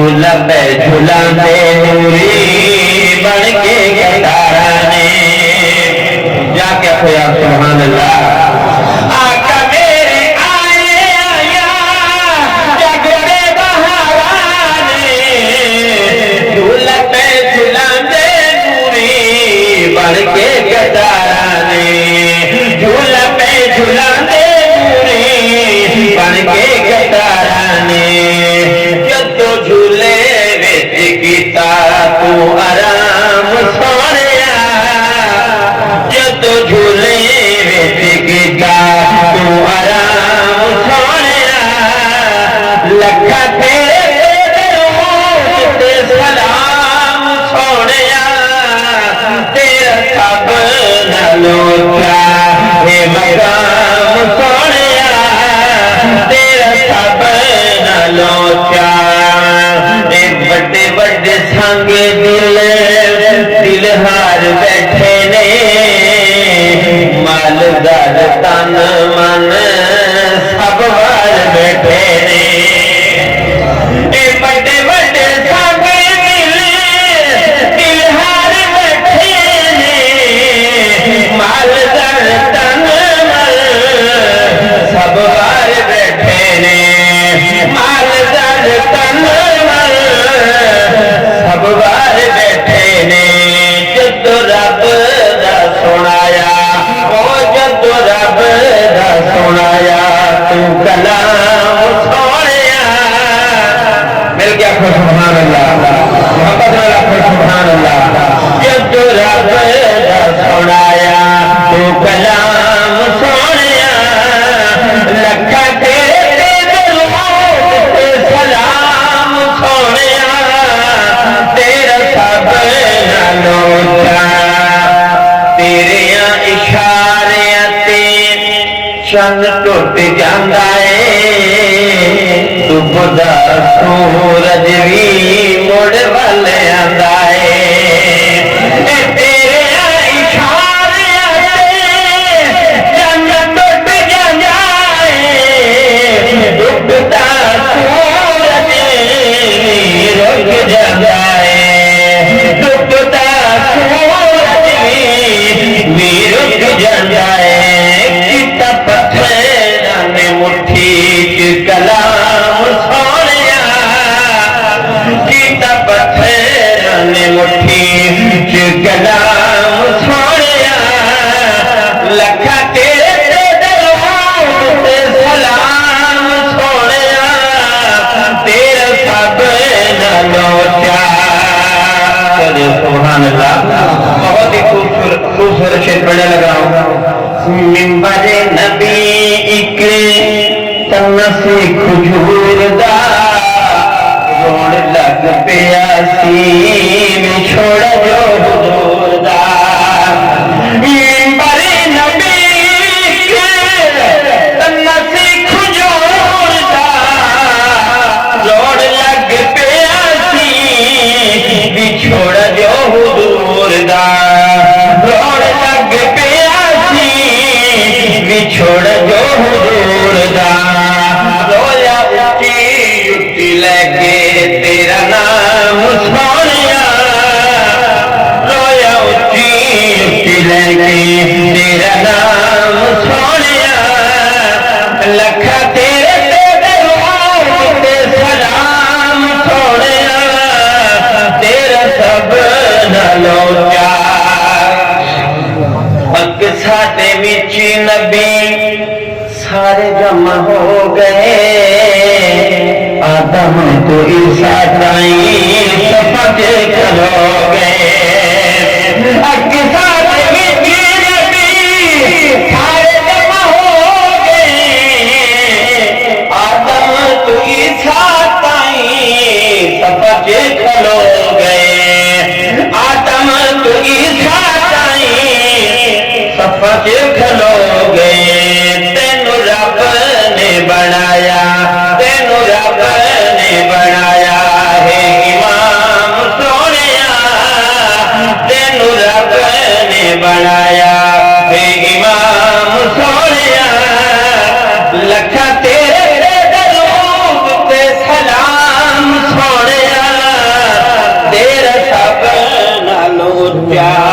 جھولا پہ جھولا دے نوری بن کے کتارا نے جا کے کھویا سبحان اللہ آقا میرے آئے آیا جگ دے بہارانے جھولا پہ جھولا دے نوری بن کے کتارا نے جھولا پہ جھولا دے نوری بن کے کتارا نے جدو جھولے وچ کیتا تو آرام سونیا جدو جھولے وچ کیتا تو آرام سونیا لکھا تیرے درود تے سلام سونیا تیرا سب نالوں اے مقام سونیا تیرا سب نالوں بڑے بڑے سنگ دل ہار بیٹھے نے مالدار تن من سب وار بیٹھے نے بڑے بڑے سنگ دل ہار بیٹھے نے مالدار تن من سب وار بیٹھے نے مالدار تن سب بار بیٹھے نے جدو رب دا سنایا او جدو رب دا سنایا تو کلام سونیا مل گیا کو سبحان اللہ محبت والا کو سبحان اللہ جدو رب دا سنایا تو کلام سونیا لکھا تیرے درود تے سلام سونیا تیرا سب نالوں تیریاں اشاریاں تے چند ٹوٹ جاندا اے صبح دا سورج وی مڑ ول آندا اے تیریاں اشاریاں تے چند ٹوٹ جاندا اے ڈوبدا سورج رک جاندا ڈوبتا سورج بھی رک جاندا ہے کیتا پتھر نے مٹھی چ کلام سونیا کیتا پتھر نے مٹھی چ کلام سونیا لکھا تیرے درود تے سلام سونیا تیرا سب نالوں سبحان اللہ بہت ہی خوبصورت شعر پڑھنے لگا ہوں منبر نبی ایک تن سے کھجور دا روڑ لگ پیا سین چھوڑ جو حضور دا منبر نبی ایک تن سے کھجور دا روڑ لگ پیا سین چھوڑ جو حضور دا روڑ لگ پیا سی چھوڑ جو حضور دا رویا اٹھی اٹھی لے کے تیرا نام سونیا رویا اٹھی اٹھی لے کے تیرا نام سونیا لکھا تیرے درود تے سلام سونیا تیرا سب نالوں پک ساڈے وچ نبی سارے جمع ہو گئے آدم تو عیسیٰ تائیں سب کھلو گئے پک ساڈے وچ نبی سارے جمع ہو گئے آدم تو عیسیٰ تائیں سب کھلو گئے آدم تو عیسیٰ سفر کھلو گئے تینو رب نے بنایا تینو رب نے بنایا ہے امام سونیا تینو رب نے بنایا ہے امام سونیا لکھا تیرے درود تے سلام سونیا پیار